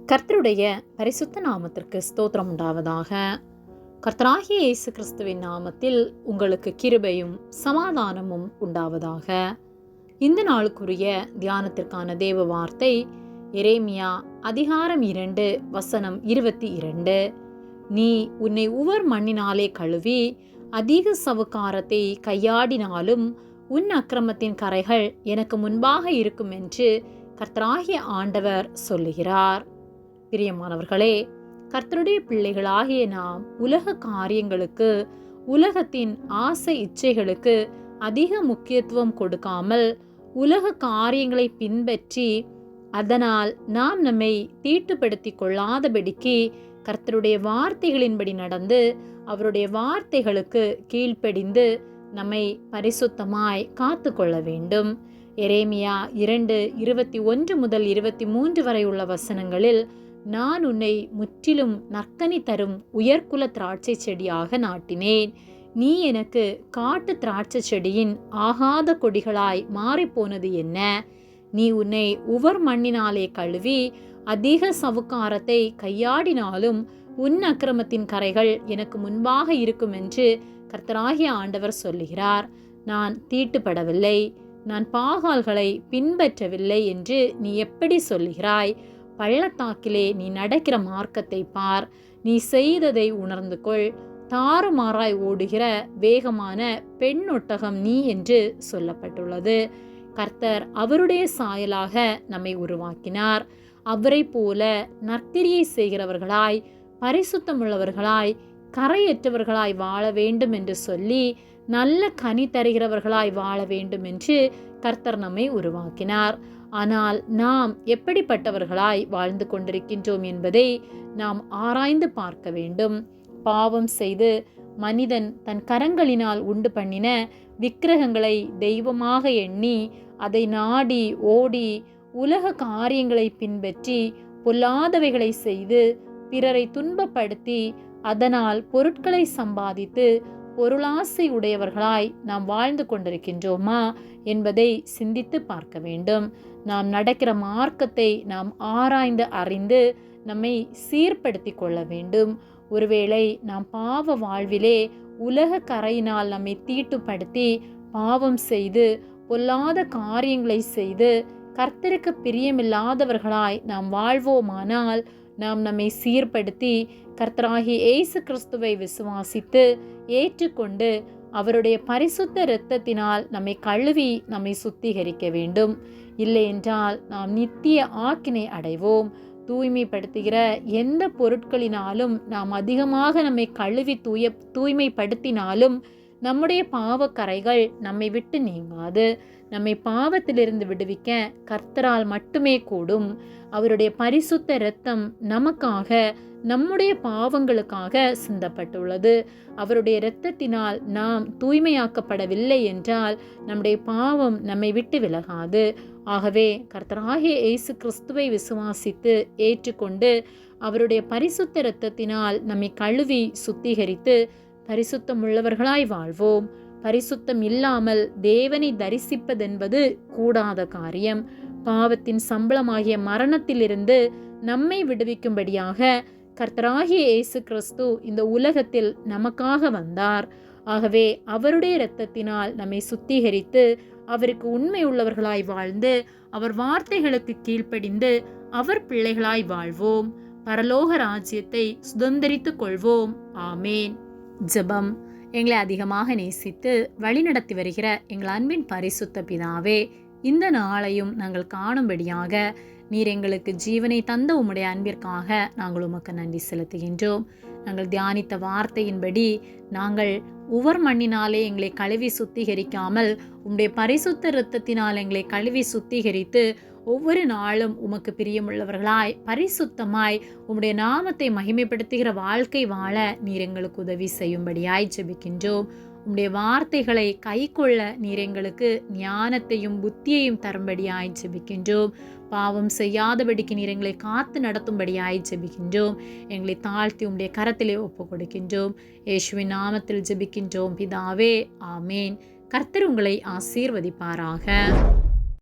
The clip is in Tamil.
கர்த்தருடைய பரிசுத்த நாமத்திற்கு ஸ்தோத்திரம் உண்டாவதாக. கர்த்தராகிய இயேசு கிறிஸ்துவின் நாமத்தில் உங்களுக்கு கிருபையும் சமாதானமும் உண்டாவதாக. இந்த நாளுக்குரிய தியானத்திற்கான தேவ வார்த்தை எரேமியா அதிகாரம் 2 வசனம் 22. நீ உன்னை உவர் மண்ணினாலே கழுவி அதிக சவுக்காரத்தை கையாடினாலும் உன் அக்கிரமத்தின் கரைகள் எனக்கு முன்பாக இருக்கும் என்று கர்த்தராகிய ஆண்டவர் சொல்லுகிறார். பிரியமானவர்களே, கர்த்தருடைய பிள்ளைகளாகிய நாம் உலக காரியங்களுக்கு, உலகத்தின் ஆசை இச்சைகளுக்கு அதிக முக்கியத்துவம் கொடுக்காமல் உலக காரியங்களை பின்பற்றி அதனால் நாம் நம்மை தீட்டுப்படுத்தி கொள்ளாதபடிக்கு கர்த்தருடைய வார்த்தைகளின்படி நடந்து அவருடைய வார்த்தைகளுக்கு கீழ்ப்படிந்து நம்மை பரிசுத்தமாய் காத்து கொள்ள வேண்டும். எரேமியா 2:21 முதல் 23 வரை உள்ள வசனங்களில், நான் உன்னை முற்றிலும் நற்கனி தரும் உயர்குல திராட்சை செடியாக நாட்டினேன். நீ எனக்கு காட்டு திராட்சை செடியின் ஆகாத கொடிகளாய் மாறிப்போனது என்ன? நீ உன்னை உவர் மண்ணினாலே கழுவி அதிக சவுக்காரத்தை கையாடினாலும் உன் அக்கிரமத்தின் கரைகள் எனக்கு முன்பாக இருக்கும் என்று கர்த்தராகிய ஆண்டவர் சொல்லுகிறார். நான் தீட்டுப்படவில்லை, நான் பாகால்களை பின்பற்றவில்லை என்று நீ எப்படி சொல்லுகிறாய்? பள்ளத்தாக்கிலே நீ நடக்கிற மார்க்கத்தை பார், நீ செய்ததை உணர்ந்து கொள். தாறுமாறாய் ஓடுகிற வேகமான பெண் ஒட்டகம் நீ என்று சொல்லப்பட்டுள்ளது. கர்த்தர் அவருடைய சாயலாக நம்மை உருவாக்கினார். அவரை போல நற்கிரியை செய்கிறவர்களாய், பரிசுத்தமுள்ளவர்களாய், கரையற்றவர்களாய் வாழ வேண்டும் என்று சொல்லி நல்ல கனி தருகிறவர்களாய் வாழ வேண்டும் என்று கர்த்தர் நம்மை உருவாக்கினார். ஆனால் நாம் எப்படிப்பட்டவர்களாய் வாழ்ந்து கொண்டிருக்கின்றோம் என்பதை நாம் ஆராய்ந்து பார்க்க வேண்டும். பாவம் செய்து மனிதன் தன் கரங்களினால் உண்டு பண்ணின விக்கிரகங்களை தெய்வமாக எண்ணி அதை நாடி ஓடி உலக காரியங்களை பின்பற்றி பொல்லாதவைகளை செய்து பிறரை துன்பப்படுத்தி அதனால் பொருட்களை சம்பாதித்து பொருளாசை உடையவர்களாய் நாம் வாழ்ந்து கொண்டிருக்கின்றோமா என்பதை சிந்தித்து பார்க்க வேண்டும். நாம் நடக்கிற மார்க்கத்தை நாம் ஆராய்ந்து அறிந்து நம்மை சீர்படுத்தி கொள்ள வேண்டும். ஒருவேளை நாம் பாவ வாழ்விலே உலக கரையினால் நம்மை தீட்டுப்படுத்தி பாவம் செய்து பொல்லாத காரியங்களை செய்து கர்த்தருக்கு பிரியமில்லாதவர்களாய் நாம் வாழ்வோமானால் நாம் நம்மை சீர்படுத்தி கர்த்தராகிய இயேசு கிறிஸ்துவை விசுவாசித்து ஏற்றுக்கொண்டு அவருடைய பரிசுத்த இரத்தத்தினால் நம்மை கழுவி நம்மை சுத்திகரிக்க வேண்டும். இல்லை என்றால் நாம் நித்திய ஆக்கினை அடைவோம். தூய்மைப்படுத்துகிற எந்த பொருட்களினாலும் நாம் அதிகமாக நம்மை கழுவி தூய்மைப்படுத்தினாலும் நம்முடைய பாவக்கரைகள் நம்மை விட்டு நீங்காது. நம்மை பாவத்திலிருந்து விடுவிக்க கர்த்தரால் மட்டுமே கூடும். அவருடைய பரிசுத்த இரத்தம் நமக்காக, நம்முடைய பாவங்களுக்காக சிந்தப்பட்டுள்ளது. அவருடைய இரத்தத்தினால் நாம் தூய்மையாக்கப்படவில்லை என்றால் நம்முடைய பாவம் நம்மை விட்டு விலகாது. ஆகவே கர்த்தராகிய இயேசு கிறிஸ்துவை விசுவாசித்து ஏற்றுக்கொண்டு அவருடைய பரிசுத்த இரத்தத்தினால் நம்மை கழுவி சுத்திகரித்து பரிசுத்தம் உள்ளவர்களாய் வாழ்வோம். பரிசுத்தம் இல்லாமல் தேவனை தரிசிப்பதென்பது கூடாத காரியம். பாவத்தின் சம்பளமாகிய மரணத்திலிருந்து நம்மை விடுவிக்கும்படியாக கர்த்தராகிய இயேசு கிறிஸ்து இந்த உலகத்தில் நமக்காக வந்தார். ஆகவே அவருடைய இரத்தத்தினால் நம்மை சுத்திகரித்து அவருக்கு உண்மை உள்ளவர்களாய் வாழ்ந்து அவர் வார்த்தைகளுக்கு கீழ்ப்படிந்து அவர் பிள்ளைகளாய் வாழ்வோம். பரலோக ராஜ்யத்தை சுதந்திரித்துக் கொள்வோம். ஆமேன். ஜெபம். எங்களை அதிகமாக நேசித்து வழிநடத்தி வருகிற எங்கள் அன்பின் பரிசுத்த பிதாவே, இந்த நாளையும் நாங்கள் காணும்படியாக நீர் எங்களுக்கு ஜீவனை தந்த உம்முடைய அன்பிற்காக நாங்கள் உமக்கு நன்றி செலுத்துகின்றோம். நாங்கள் தியானித்த வார்த்தையின்படி நாங்கள் உவர் மண்ணினாலே எங்களை கழுவி சுத்திகரிக்காமல் உம்முடைய பரிசுத்த இரத்தத்தினால் எங்களை கழுவி சுத்திகரித்து ஒவ்வொரு நாளும் உமக்கு பிரியமுள்ளவர்களாய் பரிசுத்தமாய் உம்முடைய நாமத்தை மகிமைப்படுத்துகிற வாழ்க்கை வாழ நீர் எங்களுக்கு உதவி செய்யும்படியாய் ஜெபிக்கின்றோம். உம்முடைய வார்த்தைகளை கைக்கொள்ள நீர் எங்களுக்கு ஞானத்தையும் புத்தியையும் தரும்படியாய் ஜெபிக்கின்றோம். பாவம் செய்யாதபடிக்கு நீர் எங்களை காத்து நடத்தும்படியாய் ஜெபிக்கின்றோம். எங்களை தாழ்த்தி உம்முடைய கரத்திலே ஒப்பு கொடுக்கின்றோம். இயேசுவின் நாமத்தில் ஜெபிக்கின்றோம் பிதாவே, ஆமேன். கர்த்தர் உங்களை ஆசீர்வதிப்பாராக.